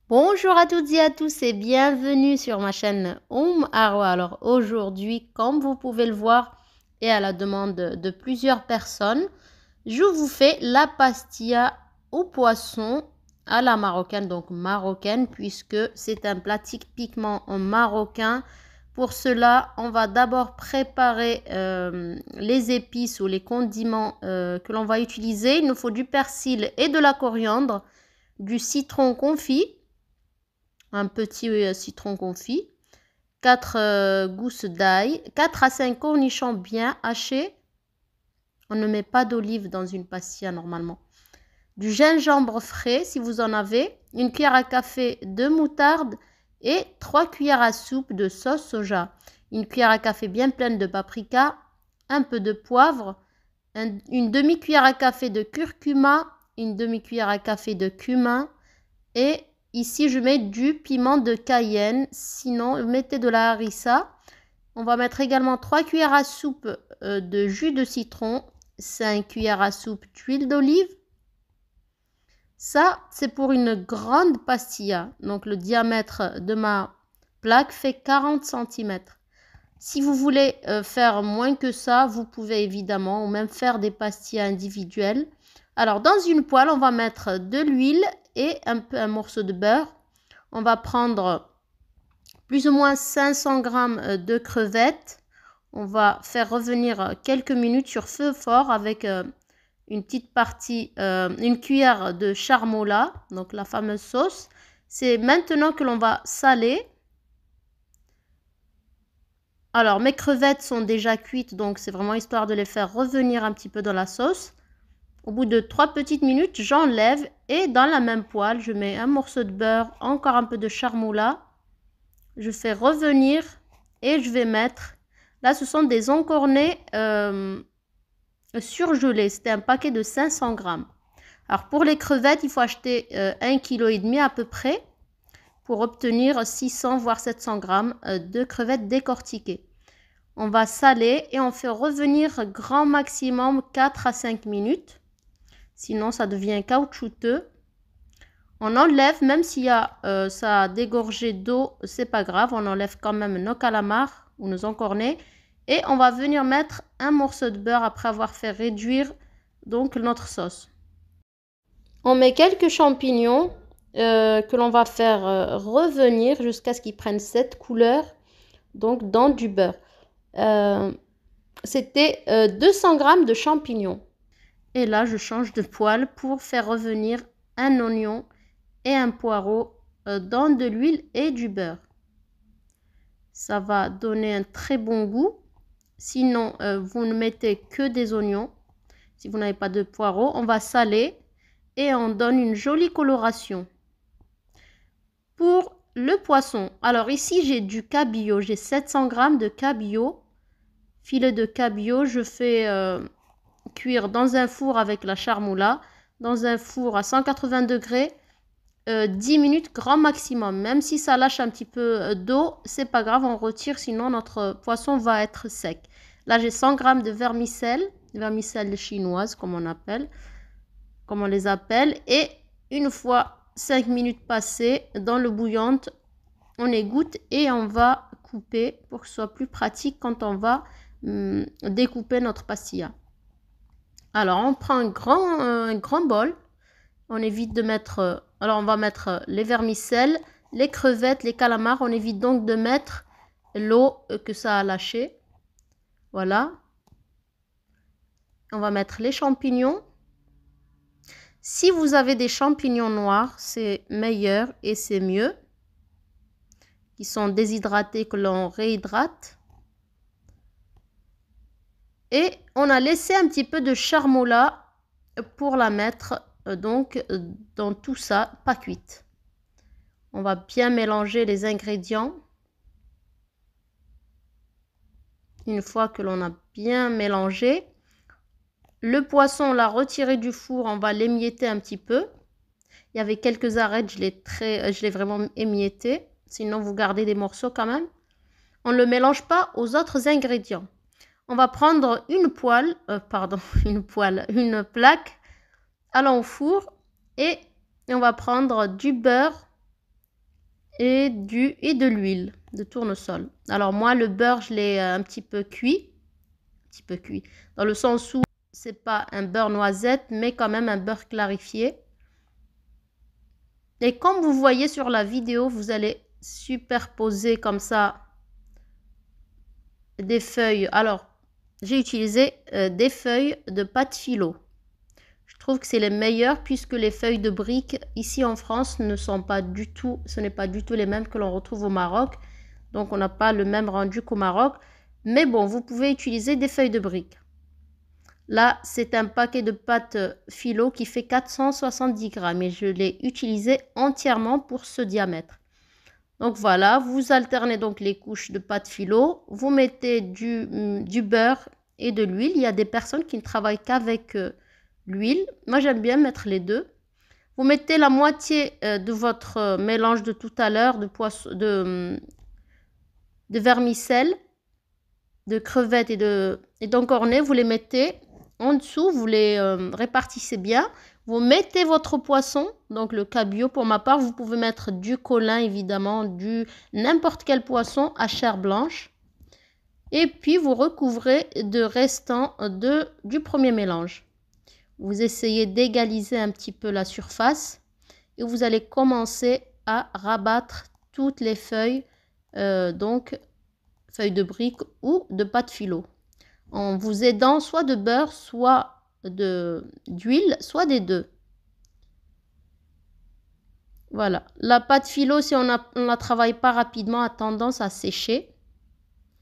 Bonjour à toutes et à tous et bienvenue sur ma chaîne Arwa. Alors aujourd'hui, comme vous pouvez le voir et à la demande de plusieurs personnes, je vous fais la pastilla au poisson à la marocaine, donc marocaine puisque c'est un plat typiquement marocain. Pour cela, on va d'abord préparer les épices ou les condiments que l'on va utiliser. Il nous faut du persil et de la coriandre, du citron confit, un petit citron confit, 4 gousses d'ail, 4 à 5 cornichons bien hachés. On ne met pas d'olive dans une pastilla normalement. Du gingembre frais si vous en avez, une cuillère à café de moutarde et 3 cuillères à soupe de sauce soja. Une cuillère à café bien pleine de paprika, un peu de poivre, une demi-cuillère à café de curcuma, une demi-cuillère à café de cumin et ici, je mets du piment de Cayenne, sinon mettez de la harissa. On va mettre également 3 cuillères à soupe de jus de citron, 5 cuillères à soupe d'huile d'olive. Ça, c'est pour une grande pastilla. Donc, le diamètre de ma plaque fait 40 cm. Si vous voulez faire moins que ça, vous pouvez évidemment ou même faire des pastilles individuelles. Alors, dans une poêle, on va mettre de l'huile et un morceau de beurre. On va prendre plus ou moins 500 g de crevettes. On va faire revenir quelques minutes sur feu fort avec une petite partie, une cuillère de charmola, donc la fameuse sauce. C'est maintenant que l'on va saler. Alors, mes crevettes sont déjà cuites, donc c'est vraiment histoire de les faire revenir un petit peu dans la sauce. Au bout de 3 petites minutes, j'enlève et dans la même poêle, je mets un morceau de beurre, encore un peu de charmoula. Je fais revenir et je vais mettre, là ce sont des encornets surgelés, c'était un paquet de 500 g. Alors pour les crevettes, il faut acheter 1,5 kg à peu près pour obtenir 600 voire 700 g de crevettes décortiquées. On va saler et on fait revenir grand maximum 4 à 5 minutes. Sinon, ça devient caoutchouteux. On enlève, même s'il y a ça a dégorgé d'eau, c'est pas grave. On enlève quand même nos calamars ou nos encornets. Et on va venir mettre un morceau de beurre après avoir fait réduire donc notre sauce. On met quelques champignons que l'on va faire revenir jusqu'à ce qu'ils prennent cette couleur, donc dans du beurre. C'était 200 g de champignons. Et là, je change de poêle pour faire revenir un oignon et un poireau dans de l'huile et du beurre. Ça va donner un très bon goût. Sinon, vous ne mettez que des oignons. Si vous n'avez pas de poireau, on va saler et on donne une jolie coloration. Pour le poisson, alors ici j'ai du cabillaud, j'ai 700 g de cabillaud. Filet de cabillaud, je fais cuire dans un four avec la charmoula, dans un four à 180 degrés, 10 minutes grand maximum. Même si ça lâche un petit peu d'eau, c'est pas grave, on retire, sinon notre poisson va être sec. Là, j'ai 100 g de vermicelle chinoise, comme on les appelle. Et une fois 5 minutes passées, dans l'eau bouillante, on égoutte et on va couper pour que ce soit plus pratique quand on va découper notre pastilla. Alors, on prend un grand bol. On évite de mettre... alors, on va mettre les vermicelles, les crevettes, les calamars. On évite donc de mettre l'eau que ça a lâché. Voilà. On va mettre les champignons. Si vous avez des champignons noirs, c'est meilleur et c'est mieux. Qui sont déshydratés, que l'on réhydrate. Et on a laissé un petit peu de charmoula pour la mettre donc dans tout ça, pas cuite. On va bien mélanger les ingrédients. Une fois que l'on a bien mélangé, le poisson, on l'a retiré du four, on va l'émietter un petit peu. Il y avait quelques arêtes, je l'ai vraiment émietté. Sinon, vous gardez des morceaux quand même. On ne le mélange pas aux autres ingrédients. On va prendre une plaque, allons au four et on va prendre du beurre et de l'huile de tournesol. Alors moi, le beurre, je l'ai un petit peu cuit, dans le sens où c'est pas un beurre noisette, mais quand même un beurre clarifié. Et comme vous voyez sur la vidéo, vous allez superposer comme ça des feuilles. Alors, j'ai utilisé des feuilles de pâte philo. Je trouve que c'est les meilleures puisque les feuilles de briques ici en France ne sont pas du tout, ce n'est pas du tout les mêmes que l'on retrouve au Maroc. Donc, on n'a pas le même rendu qu'au Maroc. Mais bon, vous pouvez utiliser des feuilles de briques. Là, c'est un paquet de pâte philo qui fait 470 grammes et je l'ai utilisé entièrement pour ce diamètre. Donc voilà, vous alternez donc les couches de pâte philo, vous mettez du beurre et de l'huile. Il y a des personnes qui ne travaillent qu'avec l'huile. Moi, j'aime bien mettre les deux. Vous mettez la moitié de votre mélange de tout à l'heure de vermicelle, de crevettes et d'encornet. Vous les mettez en dessous, vous les répartissez bien. Vous mettez votre poisson, donc le cabillaud. Pour ma part, vous pouvez mettre du colin, évidemment, n'importe quel poisson à chair blanche. Et puis, vous recouvrez de restant du premier mélange. Vous essayez d'égaliser un petit peu la surface et vous allez commencer à rabattre toutes les feuilles, donc feuilles de brique ou de pâte philo, en vous aidant soit de beurre, soit d'huile, soit des deux. Voilà. La pâte philo, si on ne la travaille pas rapidement, a tendance à sécher.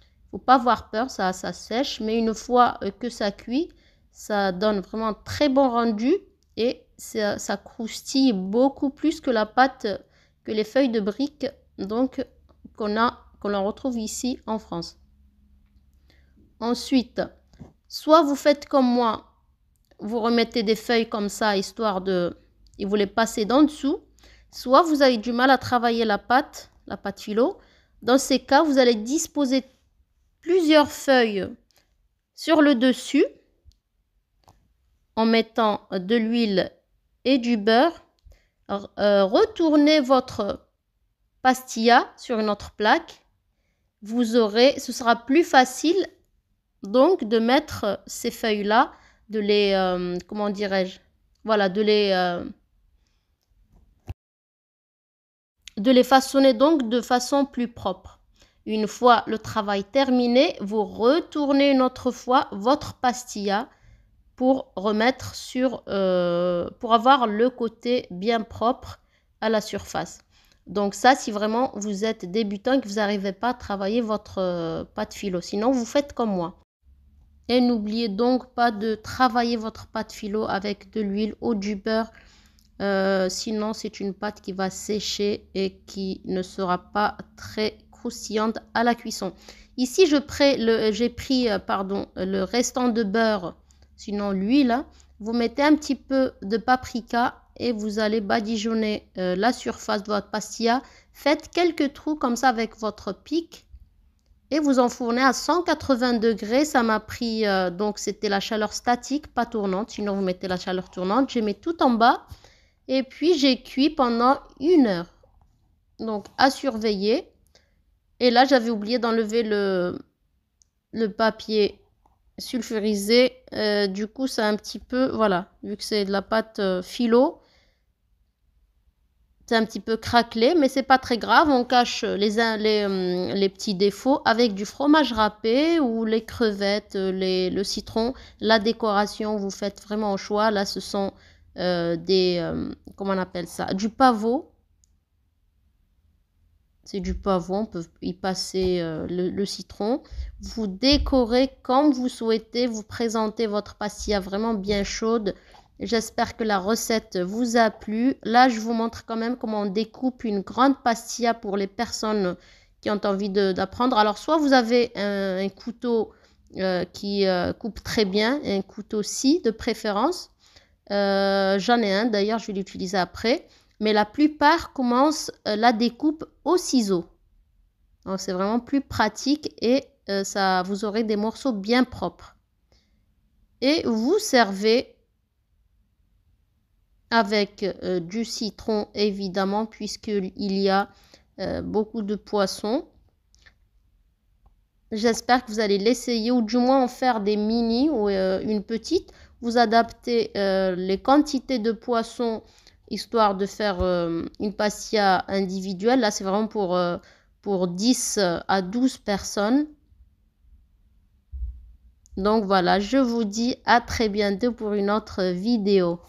Il ne faut pas avoir peur, ça sèche. Mais une fois que ça cuit, ça donne vraiment un très bon rendu. Et ça croustille beaucoup plus que la pâte, que les feuilles de brique donc qu'on retrouve ici en France. Ensuite, soit vous faites comme moi, vous remettez des feuilles comme ça, histoire et vous les passez d'en dessous. Soit vous avez du mal à travailler la pâte philo. Dans ces cas, vous allez disposer plusieurs feuilles sur le dessus en mettant de l'huile et du beurre. Retournez votre pastilla sur une autre plaque. Ce sera plus facile donc de mettre ces feuilles-là, de les, comment dirais-je, voilà, de les façonner donc de façon plus propre. Une fois le travail terminé, vous retournez une autre fois votre pastilla pour remettre pour avoir le côté bien propre à la surface. Donc ça, si vraiment vous êtes débutant et que vous n'arrivez pas à travailler votre pâte philo, sinon vous faites comme moi. Et n'oubliez donc pas de travailler votre pâte philo avec de l'huile ou du beurre. Sinon, c'est une pâte qui va sécher et qui ne sera pas très croustillante à la cuisson. Ici, j'ai pris le restant de beurre, sinon l'huile. Vous mettez un petit peu de paprika et vous allez badigeonner la surface de votre pastilla. Faites quelques trous comme ça avec votre pic. Et vous enfournez à 180 degrés. Ça m'a pris, donc c'était la chaleur statique, pas tournante. Sinon, vous mettez la chaleur tournante. Je mets tout en bas. Et puis, j'ai cuit pendant 1 heure. Donc, à surveiller. Et là, j'avais oublié d'enlever le papier sulfurisé. Du coup, c'est un petit peu, voilà, vu que c'est de la pâte philo. C'est un petit peu craquelé, mais c'est pas très grave. On cache les petits défauts avec du fromage râpé ou les crevettes, le citron. La décoration, vous faites vraiment au choix. Là, ce sont comment on appelle ça? Du pavot. C'est du pavot, on peut y passer le citron. Vous décorez comme vous souhaitez. Vous présentez votre pastilla vraiment bien chaude. J'espère que la recette vous a plu. Là, je vous montre quand même comment on découpe une grande pastilla pour les personnes qui ont envie d'apprendre. Alors, soit vous avez un couteau qui coupe très bien, un couteau-ci de préférence. J'en ai un, d'ailleurs, je vais l'utiliser après. Mais la plupart commencent la découpe au ciseau. Donc, c'est vraiment plus pratique et vous aurez des morceaux bien propres. Et vous servez avec du citron, évidemment, puisqu'il y a beaucoup de poissons. J'espère que vous allez l'essayer ou du moins en faire des mini ou une petite. Vous adaptez les quantités de poissons histoire de faire une pastilla individuelle. Là, c'est vraiment pour 10 à 12 personnes. Donc voilà, je vous dis à très bientôt pour une autre vidéo.